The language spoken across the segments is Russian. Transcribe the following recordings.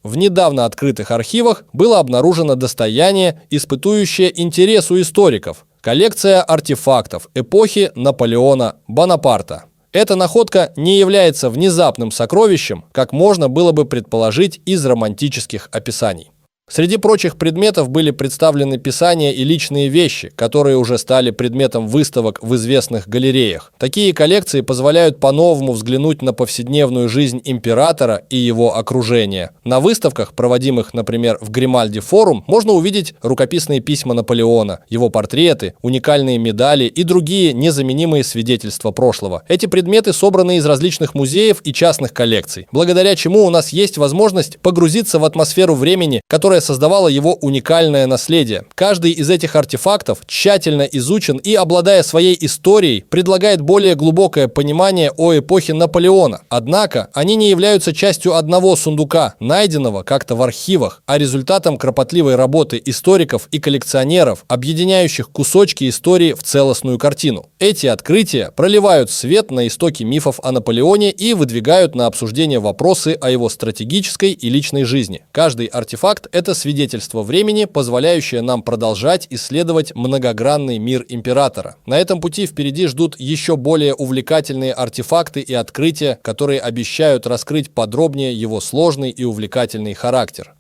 В недавно открытых архивах было обнаружено достояние, испытующее интерес у историков – коллекция артефактов эпохи Наполеона Бонапарта. Эта находка не является внезапным сокровищем, как можно было бы предположить из романтических описаний. Среди прочих предметов были представлены писания и личные вещи, которые уже стали предметом выставок в известных галереях. Такие коллекции позволяют по-новому взглянуть на повседневную жизнь императора и его окружения. На выставках, проводимых, например, в Гримальди Форум, можно увидеть рукописные письма Наполеона, его портреты, уникальные медали и другие незаменимые свидетельства прошлого. Эти предметы собраны из различных музеев и частных коллекций, благодаря чему у нас есть возможность погрузиться в атмосферу времени, которая создавала его уникальное наследие. Каждый из этих артефактов тщательно изучен и, обладая своей историей, предлагает более глубокое понимание о эпохе Наполеона. Однако они не являются частью одного сундука, найденного как-то в архивах, а результатом кропотливой работы историков и коллекционеров, объединяющих кусочки истории в целостную картину. Эти открытия проливают свет на истоки мифов о Наполеоне и выдвигают на обсуждение вопросы о его стратегической и личной жизни. Каждый артефакт – это свидетельство времени, позволяющее нам продолжать исследовать многогранный мир императора. На этом пути впереди ждут еще более увлекательные артефакты и открытия, которые обещают раскрыть подробнее его сложный и увлекательный характер.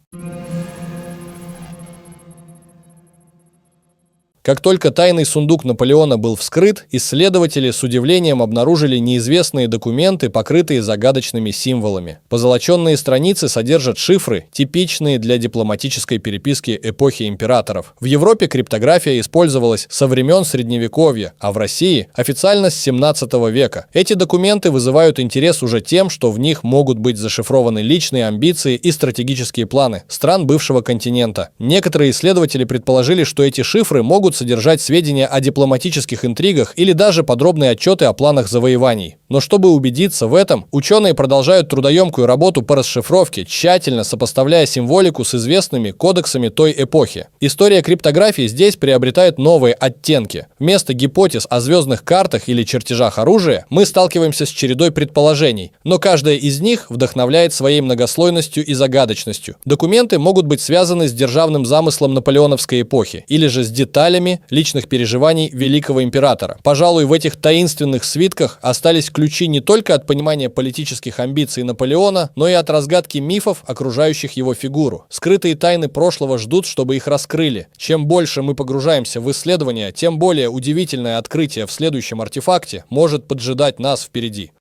Как только тайный сундук Наполеона был вскрыт, исследователи с удивлением обнаружили неизвестные документы, покрытые загадочными символами. Позолоченные страницы содержат шифры, типичные для дипломатической переписки эпохи императоров. В Европе криптография использовалась со времен Средневековья, а в России официально с 17 века. Эти документы вызывают интерес уже тем, что в них могут быть зашифрованы личные амбиции и стратегические планы стран бывшего континента. Некоторые исследователи предположили, что эти шифры могут содержать сведения о дипломатических интригах или даже подробные отчеты о планах завоеваний. Но чтобы убедиться в этом, ученые продолжают трудоемкую работу по расшифровке, тщательно сопоставляя символику с известными кодексами той эпохи. История криптографии здесь приобретает новые оттенки. Вместо гипотез о звездных картах или чертежах оружия мы сталкиваемся с чередой предположений, но каждая из них вдохновляет своей многослойностью и загадочностью. Документы могут быть связаны с державным замыслом наполеоновской эпохи или же с деталями личных переживаний великого императора. Пожалуй, в этих таинственных свитках остались ключи не только от понимания политических амбиций Наполеона, но и от разгадки мифов, окружающих его фигуру. Скрытые тайны прошлого ждут, чтобы их раскрыли. Чем больше мы погружаемся в исследования, тем более удивительное открытие в следующем артефакте может поджидать нас впереди.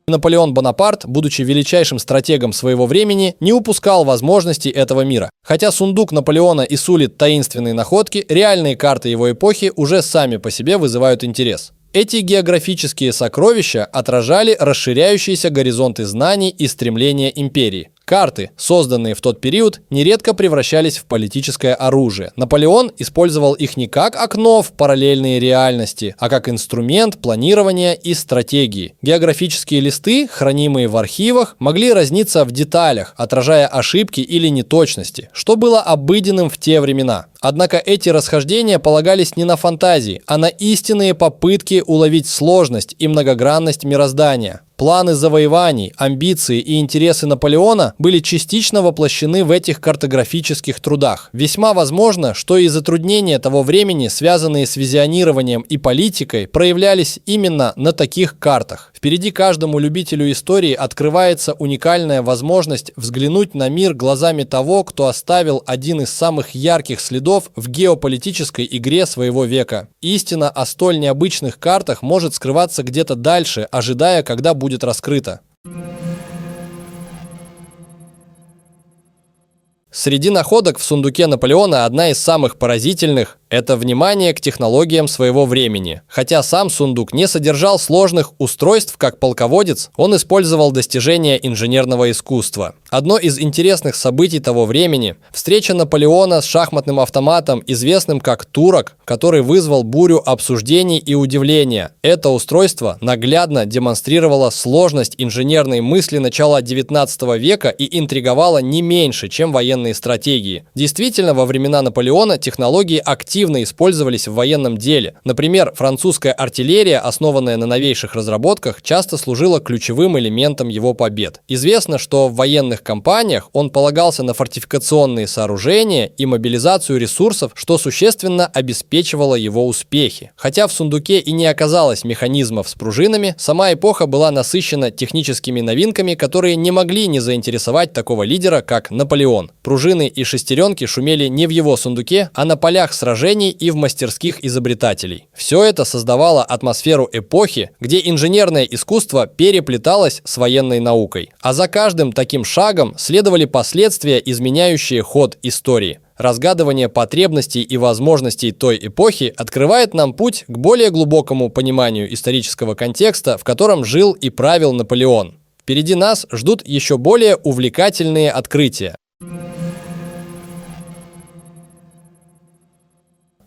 Наполеон Бонапарт, будучи величайшим стратегом своего времени, не упускал возможностей этого мира. Хотя сундук Наполеона и сулит таинственные находки, реальные карты его эпохи уже сами по себе вызывают интерес. Эти географические сокровища отражали расширяющиеся горизонты знаний и стремления империи. Карты, созданные в тот период, нередко превращались в политическое оружие. Наполеон использовал их не как окно в параллельные реальности, а как инструмент планирования и стратегии. Географические листы, хранимые в архивах, могли разниться в деталях, отражая ошибки или неточности, что было обыденным в те времена. Однако эти расхождения полагались не на фантазии, а на истинные попытки уловить сложность и многогранность мироздания. Планы завоеваний, амбиции и интересы Наполеона были частично воплощены в этих картографических трудах. Весьма возможно, что и затруднения того времени, связанные с визионированием и политикой, проявлялись именно на таких картах. Впереди каждому любителю истории открывается уникальная возможность взглянуть на мир глазами того, кто оставил один из самых ярких следов в геополитической игре своего века. Истина о столь необычных картах может скрываться где-то дальше, ожидая, когда будет раскрыта. Среди находок в сундуке Наполеона одна из самых поразительных – это внимание к технологиям своего времени. Хотя сам сундук не содержал сложных устройств, как полководец, он использовал достижения инженерного искусства. Одно из интересных событий того времени – встреча Наполеона с шахматным автоматом, известным как турок, который вызвал бурю обсуждений и удивления. Это устройство наглядно демонстрировало сложность инженерной мысли начала XIX века и интриговало не меньше, чем военные стратегии. Действительно, во времена Наполеона технологии активно активно использовались в военном деле. Например, французская артиллерия, основанная на новейших разработках, часто служила ключевым элементом его побед. Известно, что в военных кампаниях он полагался на фортификационные сооружения и мобилизацию ресурсов, что существенно обеспечивало его успехи. Хотя в сундуке и не оказалось механизмов с пружинами, сама эпоха была насыщена техническими новинками, которые не могли не заинтересовать такого лидера, как Наполеон. Пружины и шестеренки шумели не в его сундуке, а на полях сражений и в мастерских изобретателей. Все это создавало атмосферу эпохи, где инженерное искусство переплеталось с военной наукой. А за каждым таким шагом следовали последствия, изменяющие ход истории. Разгадывание потребностей и возможностей той эпохи открывает нам путь к более глубокому пониманию исторического контекста, в котором жил и правил Наполеон. Впереди нас ждут еще более увлекательные открытия.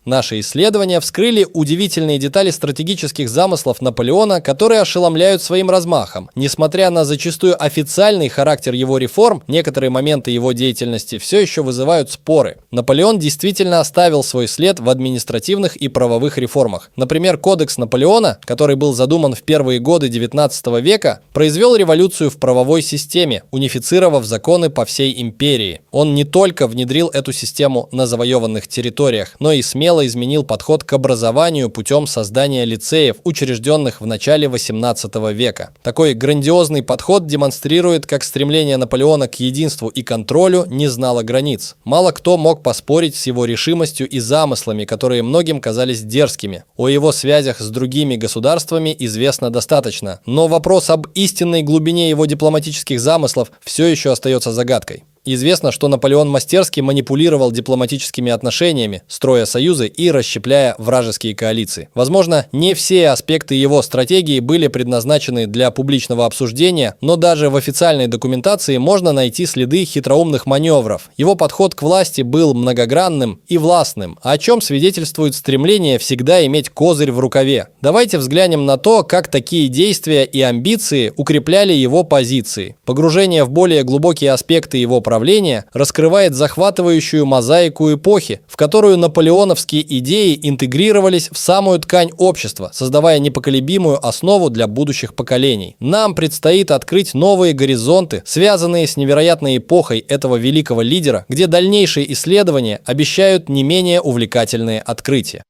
Наши исследования вскрыли удивительные детали стратегических замыслов Наполеона, которые ошеломляют своим размахом. Несмотря на зачастую официальный характер его реформ, некоторые моменты его деятельности все еще вызывают споры. Наполеон действительно оставил свой след в административных и правовых реформах. Например, Кодекс Наполеона, который был задуман в первые годы XIX века, произвел революцию в правовой системе, унифицировав законы по всей империи. Он не только внедрил эту систему на завоеванных территориях, но и смело изменил подход к образованию путем создания лицеев, учрежденных в начале XVIII века. Такой грандиозный подход демонстрирует, как стремление Наполеона к единству и контролю не знало границ. Мало кто мог поспорить с его решимостью и замыслами, которые многим казались дерзкими. О его связях с другими государствами известно достаточно, но вопрос об истинной глубине его дипломатических замыслов все еще остается загадкой. Известно, что Наполеон мастерски манипулировал дипломатическими отношениями, строя союзы и расщепляя вражеские коалиции. Возможно, не все аспекты его стратегии были предназначены для публичного обсуждения, но даже в официальной документации можно найти следы хитроумных маневров. Его подход к власти был многогранным и властным, о чем свидетельствует стремление всегда иметь козырь в рукаве. Давайте взглянем на то, как такие действия и амбиции укрепляли его позиции. Погружение в более глубокие аспекты его правления раскрывает захватывающую мозаику эпохи, в которую наполеоновские идеи интегрировались в самую ткань общества, создавая непоколебимую основу для будущих поколений. Нам предстоит открыть новые горизонты, связанные с невероятной эпохой этого великого лидера, где дальнейшие исследования обещают не менее увлекательные открытия.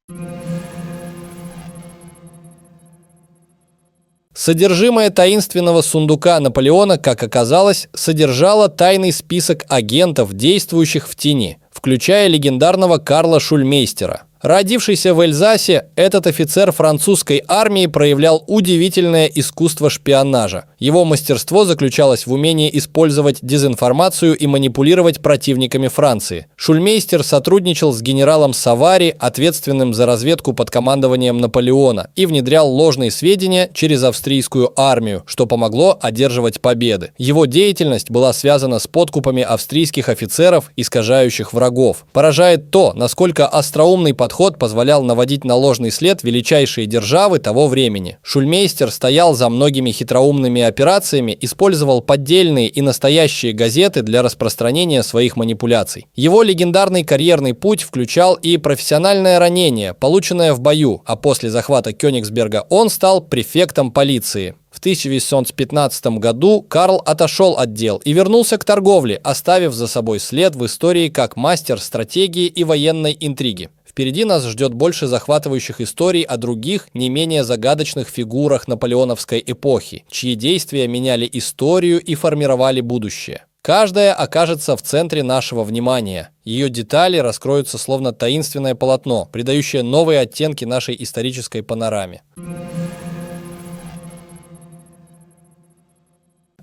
Содержимое таинственного сундука Наполеона, как оказалось, содержало тайный список агентов, действующих в тени, включая легендарного Карла Шульмейстера. Родившийся в Эльзасе, этот офицер французской армии проявлял удивительное искусство шпионажа. Его мастерство заключалось в умении использовать дезинформацию и манипулировать противниками Франции. Шульмейстер сотрудничал с генералом Савари, ответственным за разведку под командованием Наполеона, и внедрял ложные сведения через австрийскую армию, что помогло одерживать победы. Его деятельность была связана с подкупами австрийских офицеров, искажающих врагов. Поражает то, насколько остроумный подход позволял наводить на ложный след величайшие державы того времени. Шульмейстер стоял за многими хитроумными операциями, использовал поддельные и настоящие газеты для распространения своих манипуляций. Его легендарный карьерный путь включал и профессиональное ранение, полученное в бою, а после захвата Кёнигсберга он стал префектом полиции. В 1815 году Карл отошел от дел и вернулся к торговле, оставив за собой след в истории как мастер стратегии и военной интриги. Впереди нас ждет больше захватывающих историй о других, не менее загадочных фигурах наполеоновской эпохи, чьи действия меняли историю и формировали будущее. Каждая окажется в центре нашего внимания. Ее детали раскроются словно таинственное полотно, придающее новые оттенки нашей исторической панораме.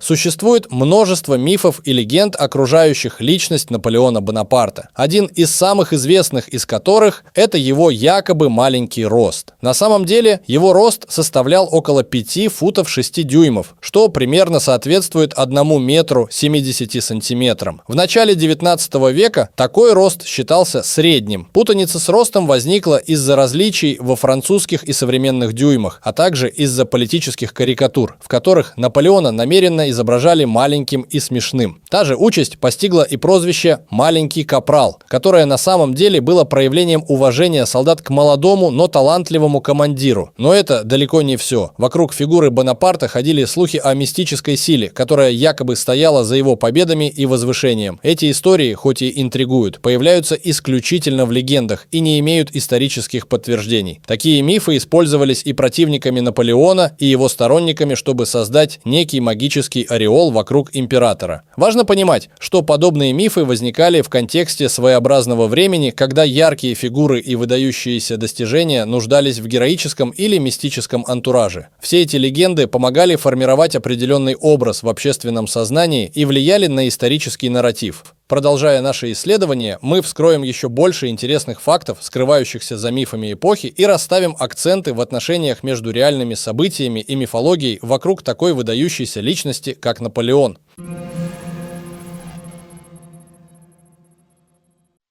Существует множество мифов и легенд, окружающих личность Наполеона Бонапарта. Один из самых известных из которых – это его якобы маленький рост. На самом деле, его рост составлял около 5 футов 6 дюймов, что примерно соответствует 1 метру 70 сантиметрам. В начале 19 века такой рост считался средним. Путаница с ростом возникла из-за различий во французских и современных дюймах, а также из-за политических карикатур, в которых Наполеона намеренно специально изображали маленьким и смешным. Та же участь постигла и прозвище «маленький капрал», которое на самом деле было проявлением уважения солдат к молодому, но талантливому командиру. Но это далеко не все. Вокруг фигуры Бонапарта ходили слухи о мистической силе, которая якобы стояла за его победами и возвышением. Эти истории, хоть и интригуют, появляются исключительно в легендах и не имеют исторических подтверждений. Такие мифы использовались и противниками Наполеона, и его сторонниками, чтобы создать некий магический ореол вокруг императора. Важно понимать, что подобные мифы возникали в контексте своеобразного времени, когда яркие фигуры и выдающиеся достижения нуждались в героическом или мистическом антураже. Все эти легенды помогали формировать определенный образ в общественном сознании и влияли на исторический нарратив. Продолжая наше исследование, мы вскроем еще больше интересных фактов, скрывающихся за мифами эпохи, и расставим акценты в отношениях между реальными событиями и мифологией вокруг такой выдающейся личности, как Наполеон.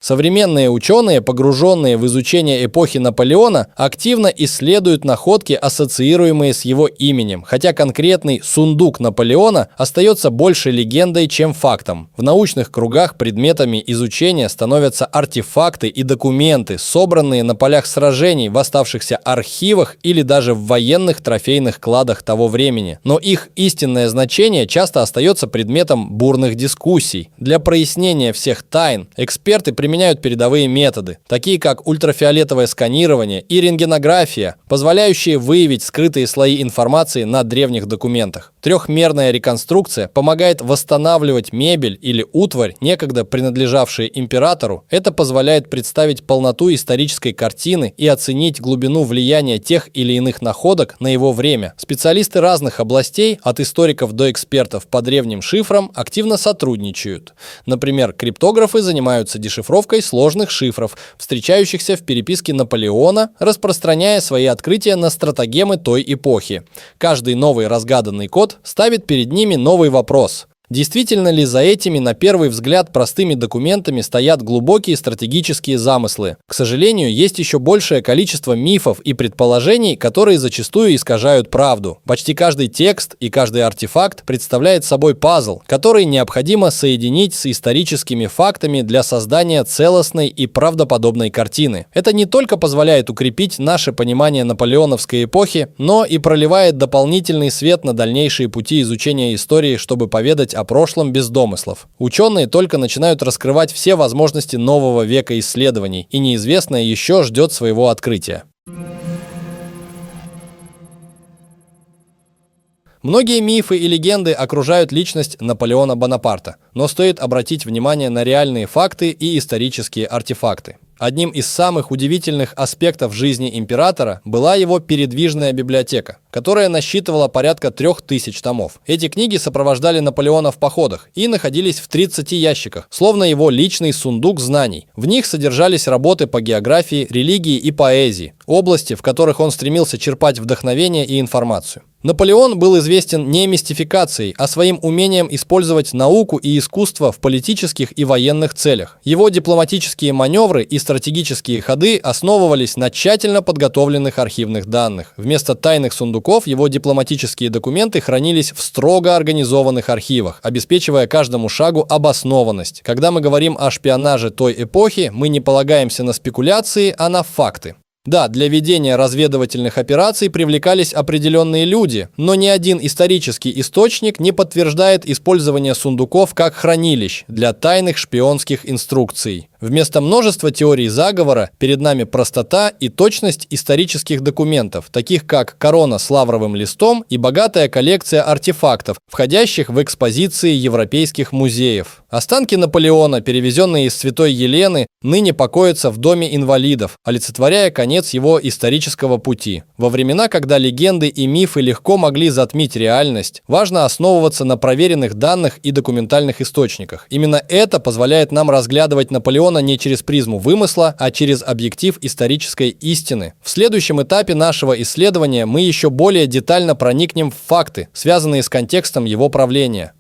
Современные ученые, погруженные в изучение эпохи Наполеона, активно исследуют находки, ассоциируемые с его именем, хотя конкретный сундук Наполеона остается больше легендой, чем фактом. В научных кругах предметами изучения становятся артефакты и документы, собранные на полях сражений, в оставшихся архивах или даже в военных трофейных кладах того времени. Но их истинное значение часто остается предметом бурных дискуссий. Для прояснения всех тайн эксперты применяют передовые методы, такие как ультрафиолетовое сканирование и рентгенография, позволяющие выявить скрытые слои информации на древних документах. Трехмерная реконструкция помогает восстанавливать мебель или утварь, некогда принадлежавшие императору. Это позволяет представить полноту исторической картины и оценить глубину влияния тех или иных находок на его время. Специалисты разных областей, от историков до экспертов по древним шифрам, активно сотрудничают. Например, криптографы занимаются дешифровкой сложных шифров, встречающихся в переписке Наполеона, распространяя свои открытия на стратагемы той эпохи. Каждый новый разгаданный код ставит перед ними новый вопрос. Действительно ли за этими, на первый взгляд, простыми документами стоят глубокие стратегические замыслы? К сожалению, есть еще большее количество мифов и предположений, которые зачастую искажают правду. Почти каждый текст и каждый артефакт представляет собой пазл, который необходимо соединить с историческими фактами для создания целостной и правдоподобной картины. Это не только позволяет укрепить наше понимание наполеоновской эпохи, но и проливает дополнительный свет на дальнейшие пути изучения истории, чтобы поведать о прошлом без домыслов. Ученые только начинают раскрывать все возможности нового века исследований, и неизвестное еще ждет своего открытия. Многие мифы и легенды окружают личность Наполеона Бонапарта, но стоит обратить внимание на реальные факты и исторические артефакты. Одним из самых удивительных аспектов жизни императора была его передвижная библиотека, которая насчитывала порядка 3000 томов. Эти книги сопровождали Наполеона в походах и находились в 30 ящиках, словно его личный сундук знаний. В них содержались работы по географии, религии и поэзии, области, в которых он стремился черпать вдохновение и информацию. Наполеон был известен не мистификацией, а своим умением использовать науку и искусство в политических и военных целях. Его дипломатические маневры и стратегические ходы основывались на тщательно подготовленных архивных данных. Вместо тайных сундуков его дипломатические документы хранились в строго организованных архивах, обеспечивая каждому шагу обоснованность. Когда мы говорим о шпионаже той эпохи, мы не полагаемся на спекуляции, а на факты. Да, для ведения разведывательных операций привлекались определенные люди, но ни один исторический источник не подтверждает использование сундуков как хранилищ для тайных шпионских инструкций. Вместо множества теорий заговора перед нами простота и точность исторических документов, таких как корона с лавровым листом и богатая коллекция артефактов, входящих в экспозиции европейских музеев. Останки Наполеона, перевезенные из Святой Елены, ныне покоятся в доме инвалидов, олицетворяя конец его исторического пути. Во времена, когда легенды и мифы легко могли затмить реальность, важно основываться на проверенных данных и документальных источниках. Именно это позволяет нам разглядывать Наполеона не через призму вымысла, а через объектив исторической истины. В следующем этапе нашего исследования мы еще более детально проникнем в факты, связанные с контекстом его правления.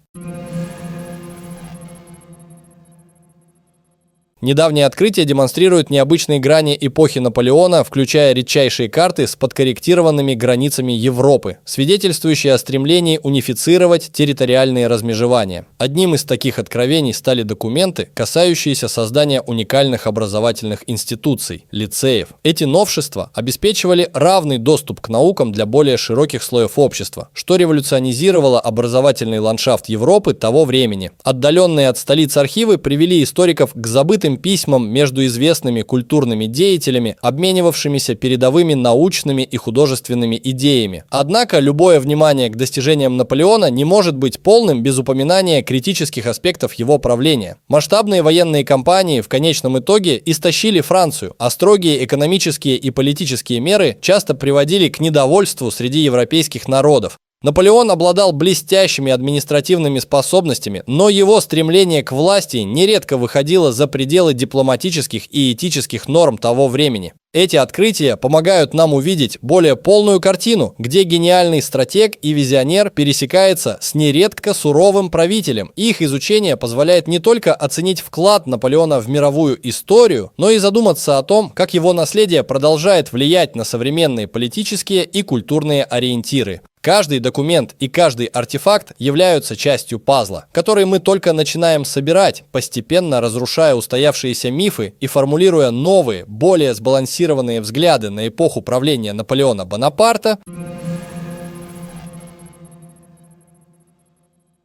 Недавние открытия демонстрируют необычные грани эпохи Наполеона, включая редчайшие карты с подкорректированными границами Европы, свидетельствующие о стремлении унифицировать территориальные размежевания. Одним из таких откровений стали документы, касающиеся создания уникальных образовательных институций – лицеев. Эти новшества обеспечивали равный доступ к наукам для более широких слоев общества, что революционизировало образовательный ландшафт Европы того времени. Отдаленные от столиц архивы привели историков к забытым письмам между известными культурными деятелями, обменивавшимися передовыми научными и художественными идеями. Однако любое внимание к достижениям Наполеона не может быть полным без упоминания критических аспектов его правления. Масштабные военные кампании в конечном итоге истощили Францию, а строгие экономические и политические меры часто приводили к недовольству среди европейских народов. Наполеон обладал блестящими административными способностями, но его стремление к власти нередко выходило за пределы дипломатических и этических норм того времени. Эти открытия помогают нам увидеть более полную картину, где гениальный стратег и визионер пересекается с нередко суровым правителем. Их изучение позволяет не только оценить вклад Наполеона в мировую историю, но и задуматься о том, как его наследие продолжает влиять на современные политические и культурные ориентиры. Каждый документ и каждый артефакт являются частью пазла, который мы только начинаем собирать, постепенно разрушая устоявшиеся мифы и формулируя новые, более сбалансированные взгляды на эпоху правления Наполеона Бонапарта.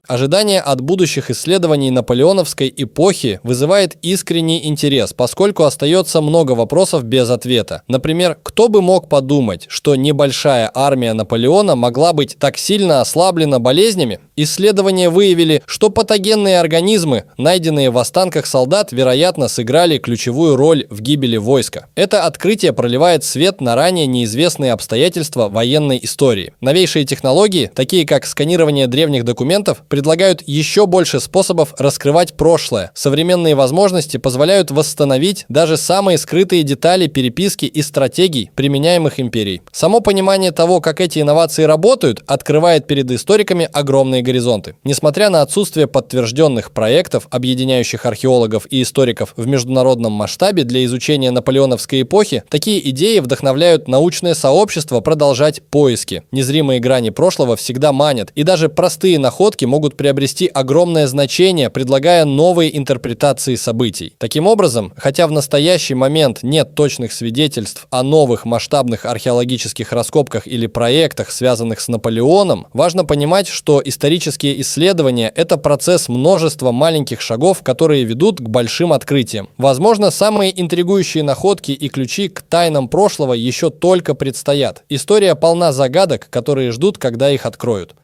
Ожидание от будущих исследований наполеоновской эпохи вызывает искренний интерес, поскольку остается много вопросов без ответа. Например, кто бы мог подумать, что небольшая армия Наполеона могла быть так сильно ослаблена болезнями? Исследования выявили, что патогенные организмы, найденные в останках солдат, вероятно, сыграли ключевую роль в гибели войска. Это открытие проливает свет на ранее неизвестные обстоятельства военной истории. Новейшие технологии, такие как сканирование древних документов, предлагают еще больше способов раскрывать прошлое. Современные возможности позволяют восстановить даже самые скрытые детали переписки и стратегий, применяемых империей. Само понимание того, как эти инновации работают, открывает перед историками огромные горизонты. Несмотря на отсутствие подтвержденных проектов, объединяющих археологов и историков в международном масштабе для изучения наполеоновской эпохи, такие идеи вдохновляют научное сообщество продолжать поиски. Незримые грани прошлого всегда манят, и даже простые находки могут приобрести огромное значение, предлагая новые интерпретации событий. Таким образом, хотя в настоящий момент нет точных свидетельств о новых масштабных археологических раскопках или проектах, связанных с Наполеоном, важно понимать, что исторические исследования – это процесс множества маленьких шагов, которые ведут к большим открытиям. Возможно, самые интригующие находки и ключи к тайнам прошлого еще только предстоят. История полна загадок, которые ждут, когда их откроют.